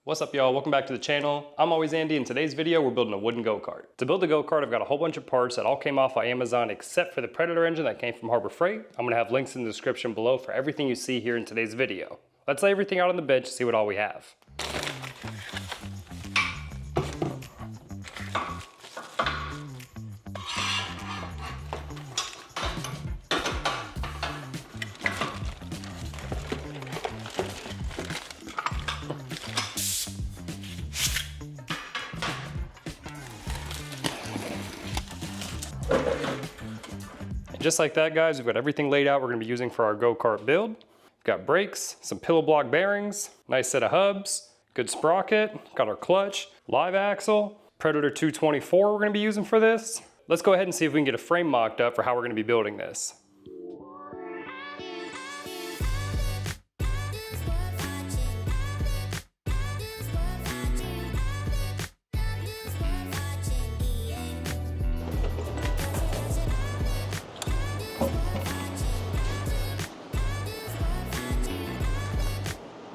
What's up, y'all? Welcome back to the channel. I'm always Andy. In today's video, we're building a wooden go-kart. To build the go-kart, I've got a whole bunch of parts that all came off of Amazon except for the Predator engine that came from Harbor Freight. I'm gonna have links in the description below for everything you see here in today's video. Let's lay everything out on the bench and see what all we have. Just like that, guys, we've got everything laid out we're gonna be using for our go-kart build. We've got brakes, some pillow block bearings, nice set of hubs, good sprocket, got our clutch, live axle, Predator 224 we're gonna be using for this. Let's go ahead and see if we can get a frame mocked up for how we're gonna be building this.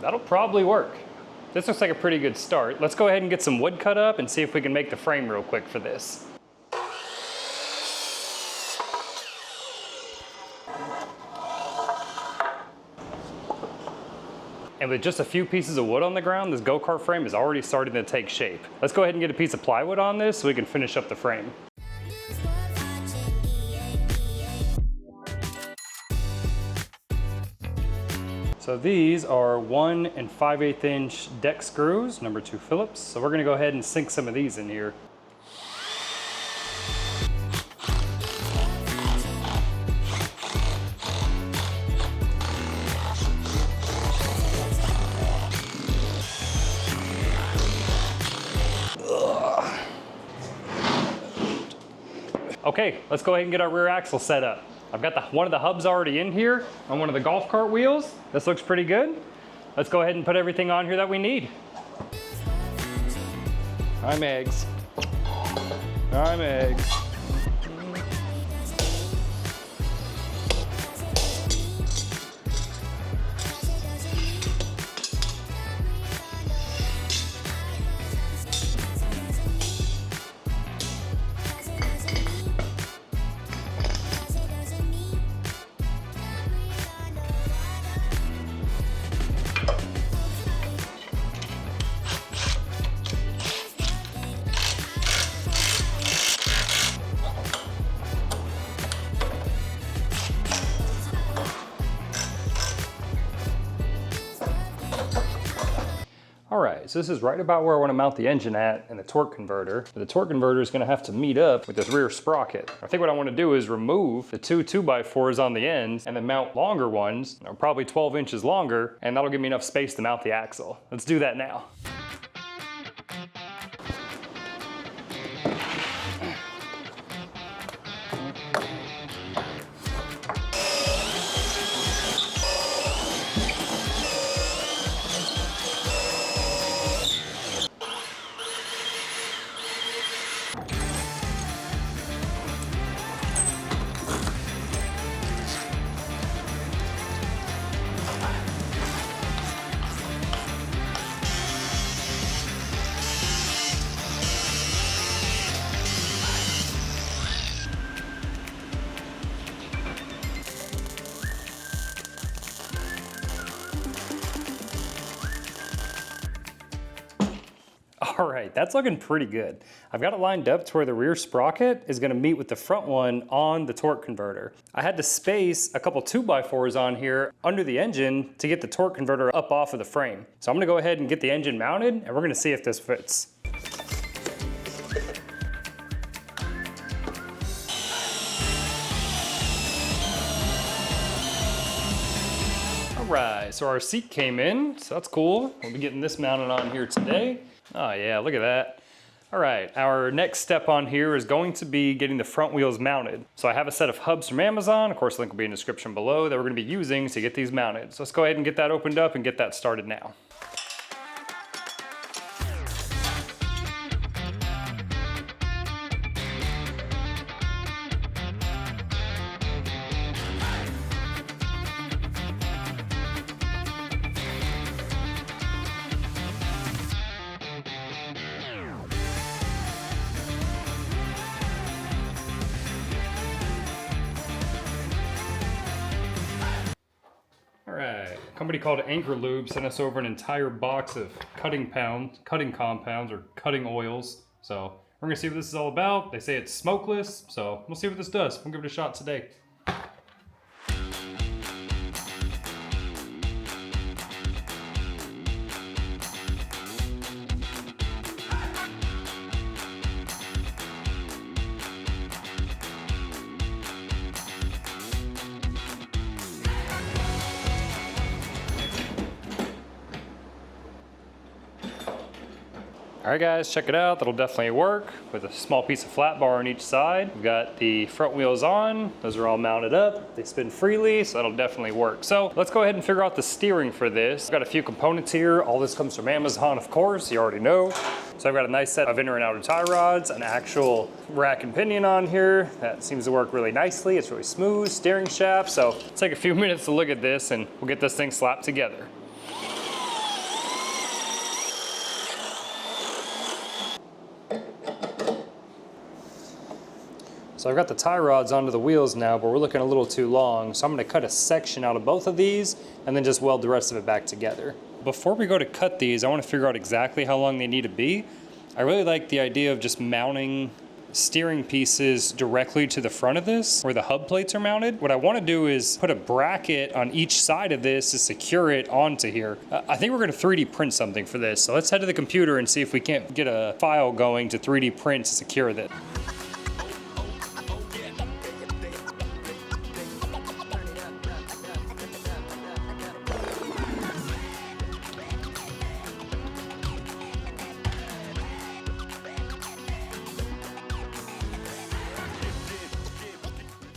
That'll probably work. This looks like a pretty good start. Let's go ahead and get some wood cut up and see if we can make the frame real quick for this. And with just a few pieces of wood on the ground, this go-kart frame is already starting to take shape. Let's go ahead and get a piece of plywood on this so we can finish up the frame. So these are 1 5/8 inch deck screws, number 2 Phillips. So we're gonna go ahead and sink some of these in here. Okay, let's go ahead and get our rear axle set up. I've got one of the hubs already in here on one of the golf cart wheels. This looks pretty good. Let's go ahead and put everything on here that we need. I'm eggs. I'm eggs. All right, so this is right about where I want to mount the engine at and the torque converter. But the torque converter is going to have to meet up with this rear sprocket. I think what I want to do is remove the two 2x4s on the ends and then mount longer ones, probably 12 inches longer, and that'll give me enough space to mount the axle. Let's do that now. All right, that's looking pretty good. I've got it lined up to where the rear sprocket is gonna meet with the front one on the torque converter. I had to space a couple 2x4s on here under the engine to get the torque converter up off of the frame. So I'm gonna go ahead and get the engine mounted and we're gonna see if this fits. All right, so our seat came in, so that's cool. We'll be getting this mounted on here today. Oh yeah, look at that. All right, our next step on here is going to be getting the front wheels mounted. So I have a set of hubs from Amazon, of course the link will be in the description below, that we're gonna be using to get these mounted. So let's go ahead and get that opened up and get that started now. company called Anchor Lube sent us over an entire box of cutting compounds or cutting oils. So we're gonna see what this is all about. They say it's smokeless, so we'll see what this does. We'll give it a shot today. All right guys, check it out. That'll definitely work with a small piece of flat bar on each side. We've got the front wheels on. Those are all mounted up. They spin freely, so that'll definitely work. So let's go ahead and figure out the steering for this. I've got a few components here. All this comes from Amazon, of course, you already know. So I've got a nice set of inner and outer tie rods, an actual rack and pinion on here. That seems to work really nicely. It's really smooth, steering shaft. So let's take a few minutes to look at this and we'll get this thing slapped together. So I've got the tie rods onto the wheels now, but we're looking a little too long. So I'm gonna cut a section out of both of these and then just weld the rest of it back together. Before we go to cut these, I wanna figure out exactly how long they need to be. I really like the idea of just mounting steering pieces directly to the front of this where the hub plates are mounted. What I wanna do is put a bracket on each side of this to secure it onto here. I think we're gonna 3D print something for this. So let's head to the computer and see if we can't get a file going to 3D print to secure this.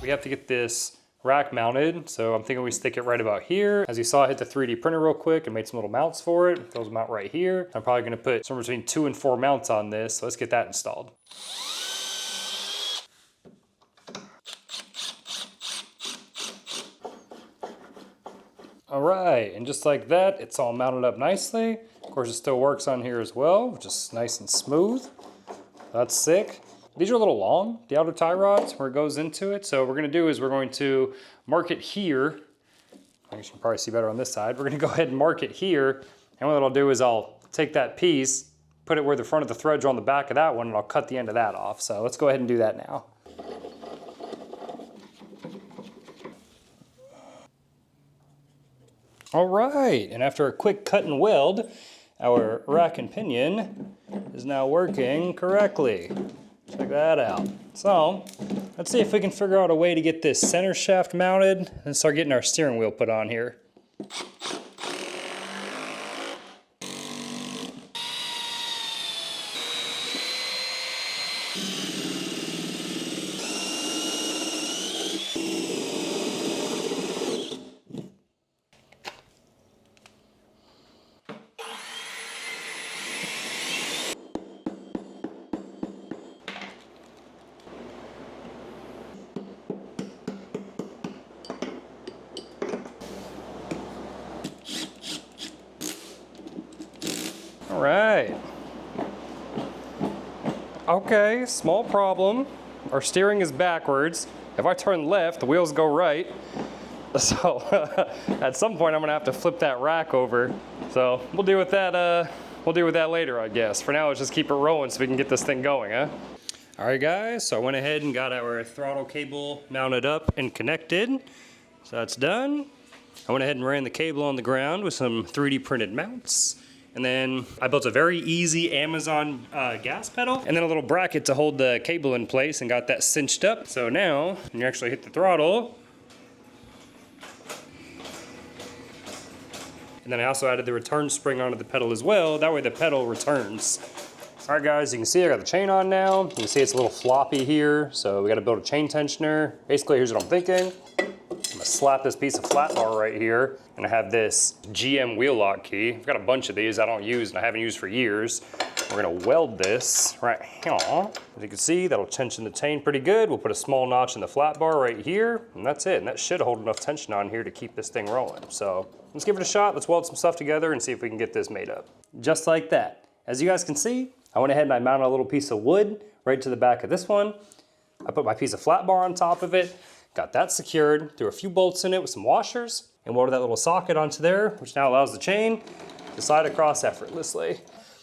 We have to get this rack mounted, so I'm thinking we stick it right about here. As you saw, I hit the 3D printer real quick and made some little mounts for it. Those mount right here. I'm probably gonna put somewhere between 2 and 4 mounts on this, so let's get that installed. All right, and just like that, it's all mounted up nicely. Of course, it still works on here as well, which is nice and smooth. That's sick. These are a little long, the outer tie rods, where it goes into it. So what we're gonna do is we're going to mark it here. I guess you can probably see better on this side. We're gonna go ahead and mark it here. And what I'll do is I'll take that piece, put it where the front of the threads are on the back of that one, and I'll cut the end of that off. So let's go ahead and do that now. All right, and after a quick cut and weld, our rack and pinion is now working correctly. Check that out. So, let's see if we can figure out a way to get this center shaft mounted and start getting our steering wheel put on here. All right. Okay, small problem. Our steering is backwards. If I turn left, the wheels go right. So at some point, I'm gonna have to flip that rack over. So we'll deal with that. We'll deal with that later, I guess. For now, let's just keep it rolling so we can get this thing going, huh? All right, guys. So I went ahead and got our throttle cable mounted up and connected. So that's done. I went ahead and ran the cable on the ground with some 3D printed mounts. And then I built a very easy Amazon gas pedal and then a little bracket to hold the cable in place and got that cinched up. So now, when you actually hit the throttle, and then I also added the return spring onto the pedal as well. That way the pedal returns. All right guys, you can see I got the chain on now. You can see it's a little floppy here. So we gotta build a chain tensioner. Basically, here's what I'm thinking. I'm gonna slap this piece of flat bar right here, and I have this GM wheel lock key. I've got a bunch of these I don't use and I haven't used for years. We're gonna weld this right here. As you can see, that'll tension the chain pretty good. We'll put a small notch in the flat bar right here, and that's it. And that should hold enough tension on here to keep this thing rolling. So let's give it a shot. Let's weld some stuff together and see if we can get this made up. Just like that. As you guys can see, I went ahead and I mounted a little piece of wood right to the back of this one. I put my piece of flat bar on top of it. Got that secured, threw a few bolts in it with some washers. and welded that little socket onto there, which now allows the chain to slide across effortlessly.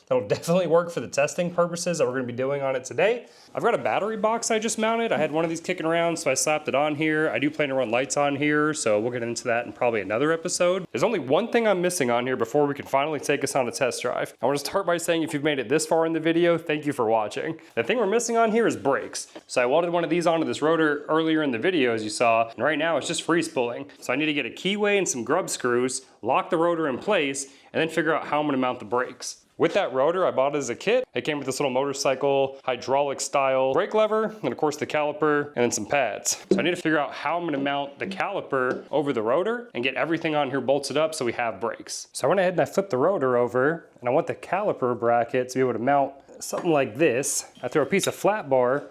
That'll definitely work for the testing purposes that we're gonna be doing on it today. I've got a battery box I just mounted. I had one of these kicking around, so I slapped it on here. I do plan to run lights on here, so we'll get into that in probably another episode. There's only one thing I'm missing on here before we can finally take us on a test drive. I wanna start by saying if you've made it this far in the video, thank you for watching. The thing we're missing on here is brakes. So I welded one of these onto this rotor earlier in the video, as you saw, and right now it's just free spooling. So I need to get a keyway and some grub screws, lock the rotor in place, and then figure out how I'm gonna mount the brakes. With that rotor, I bought it as a kit. It came with this little motorcycle hydraulic style brake lever, and of course the caliper, and then some pads. So I need to figure out how I'm gonna mount the caliper over the rotor and get everything on here bolted up so we have brakes. So I went ahead and I flipped the rotor over, and I want the caliper bracket to be able to mount something like this. I throw a piece of flat bar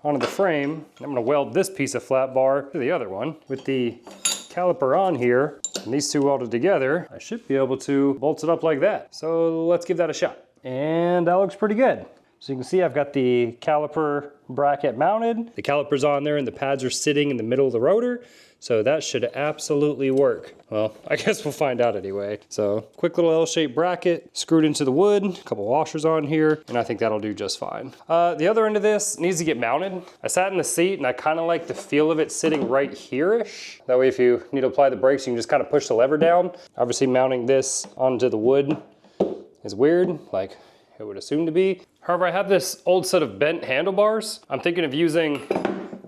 onto the frame, and I'm gonna weld this piece of flat bar to the other one. With the caliper on here, and these two welded together, I should be able to bolt it up like that. So let's give that a shot. And that looks pretty good. So you can see I've got the caliper bracket mounted. The caliper's on there and the pads are sitting in the middle of the rotor. So that should absolutely work. Well, I guess we'll find out anyway. So quick little L-shaped bracket screwed into the wood, a couple washers on here, and I think that'll do just fine. The other end of this needs to get mounted. I sat in the seat and I kind of like the feel of it sitting right here-ish. That way if you need to apply the brakes, you can just kind of push the lever down. Obviously mounting this onto the wood is weird, like it would assume to be. However, I have this old set of bent handlebars. I'm thinking of using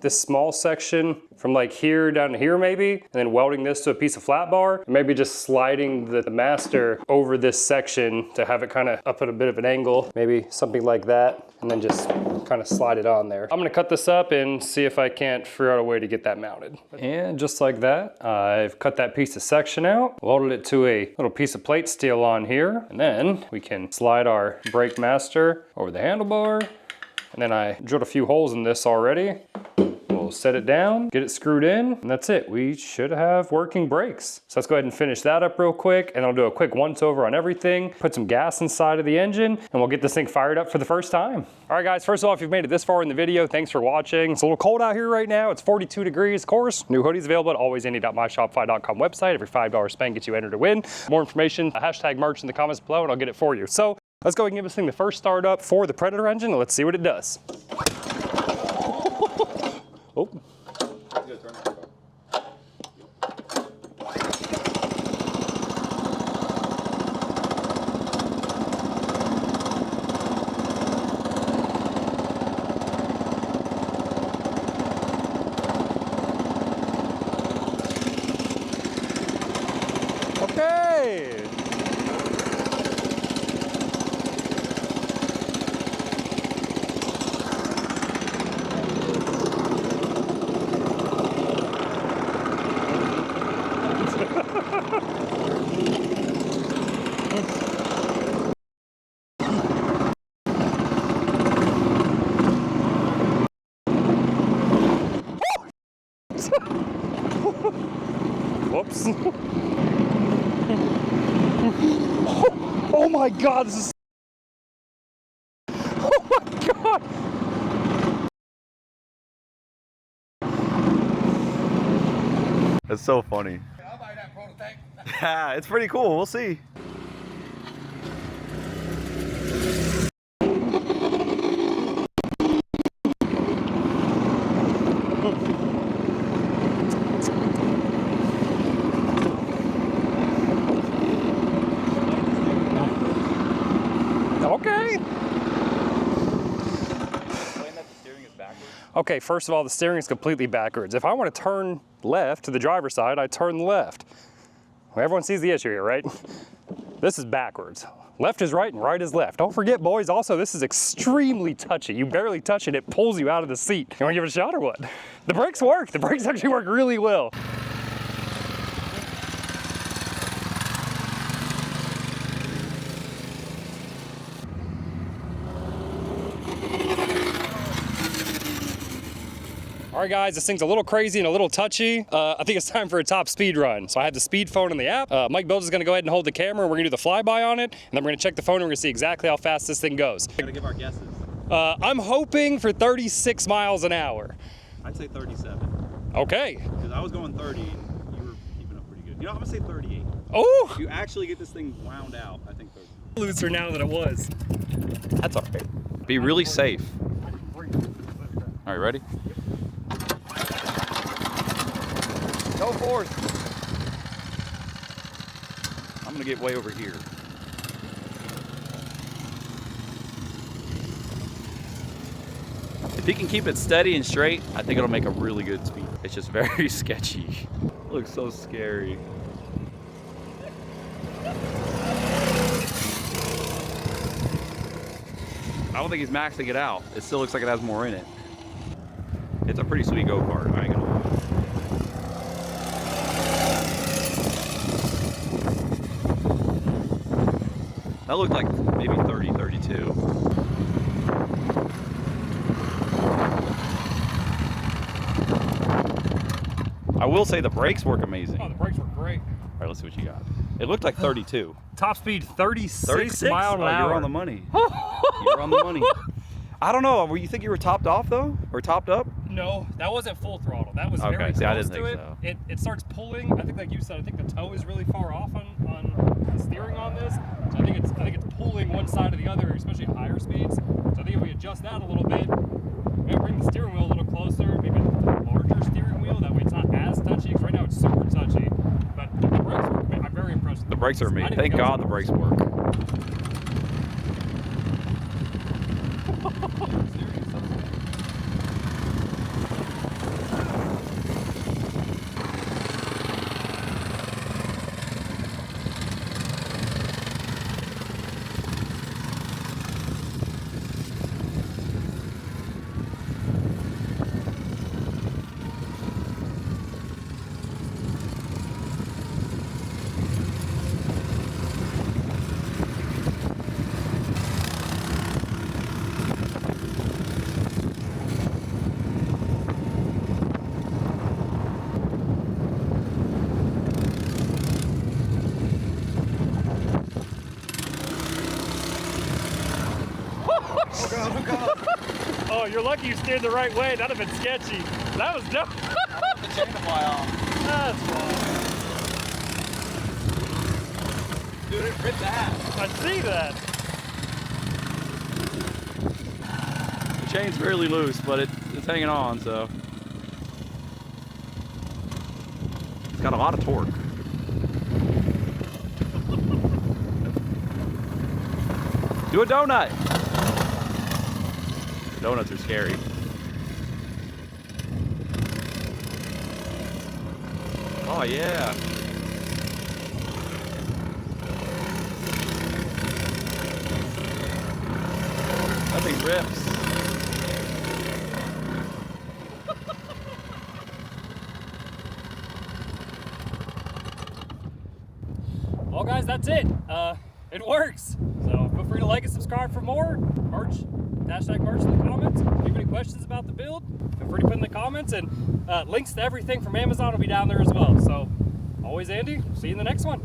this small section from like here down to here maybe, and then welding this to a piece of flat bar, and maybe just sliding the master over this section to have it kind of up at a bit of an angle, maybe something like that, and then just kind of slide it on there. I'm gonna cut this up and see if I can't figure out a way to get that mounted. And just like that, I've cut that piece of section out, welded it to a little piece of plate steel on here, and then we can slide our brake master over the handlebar, and then I drilled a few holes in this already. We'll set it down, get it screwed in, and that's it. We should have working brakes. So let's go ahead and finish that up real quick, and I'll do a quick once over on everything, put some gas inside of the engine, and we'll get this thing fired up for the first time. All right guys, first of all, if you've made it this far in the video, thanks for watching. It's a little cold out here right now. It's 42 degrees, of course. New hoodies available at alwaysandy.myshopify.com website. Every $5 spend gets you entered to win. More information, hashtag merch in the comments below, and I'll get it for you. So let's go ahead and give this thing the first start up for the Predator engine, and let's see what it does. Oh. Okay. Whoops. Oh my God, this is... Oh my God. That's so funny. Yeah, it's pretty cool. We'll see. Okay. Okay, first of all, the steering is completely backwards. If I want to turn left to the driver's side, I turn left. Well, everyone sees the issue here, right? This is backwards. Left is right and right is left. Don't forget, boys, also, this is extremely touchy. You barely touch it, it pulls you out of the seat. You want to give it a shot or what? The brakes work. The brakes actually work really well. All right, guys, this thing's a little crazy and a little touchy. I think it's time for a top speed run. So I have the speed phone on the app. Mike Builds is gonna go ahead and hold the camera. We're gonna do the flyby on it, and then we're gonna check the phone and we're gonna see exactly how fast this thing goes. We gotta give our guesses. I'm hoping for 36 miles an hour. I'd say 37. Okay. Because I was going 30 and you were keeping up pretty good. You know, I'm gonna say 38. Oh! If you actually get this thing wound out, I think 30. Looser now than it was. That's all right. Be really safe. All right, ready? Go forth. I'm gonna get way over here. If he can keep it steady and straight, I think it'll make a really good speed. It's just very sketchy. It looks so scary. I don't think he's maxing it out. It still looks like it has more in it. It's a pretty sweet go-kart, I ain't gonna lie. That looked like maybe 30, 32. I will say the brakes work amazing. Oh, the brakes were great. All right, let's see what you got. It looked like 32. Top speed 36 36? mile an Oh, hour. you're on the money. You're on the money. I don't know. You think you were topped off though, or topped up? No, that wasn't full throttle. That was Okay, very see, I close didn't to think it. so. It starts pulling. I think, like you said, I think the toe is really far off on the steering on this. So I think it's pulling one side or the other, especially at higher speeds. So I think if we adjust that a little bit, maybe bring the steering wheel a little closer, maybe a larger steering wheel. That way it's not as touchy. Because right now it's super touchy. But the brakes work. I'm very impressed. The brakes are I amazing. didn't Thank think I was- God the brakes work. Oh, you're lucky you steered the right way. That'd have been sketchy. That was dope. The chain to fly off. That's fun. Dude, it ripped that. I see that. The chain's really loose, but it's hanging on, so. It's got a lot of torque. Do a donut. Donuts are scary. Oh yeah. That thing rips. Well, guys, that's it. It works. So feel free to like and subscribe for more merch. Hashtag merch in the comments. If you have any questions about the build, feel free to put in the comments, and links to everything from Amazon will be down there as well. So always Andy, see you in the next one.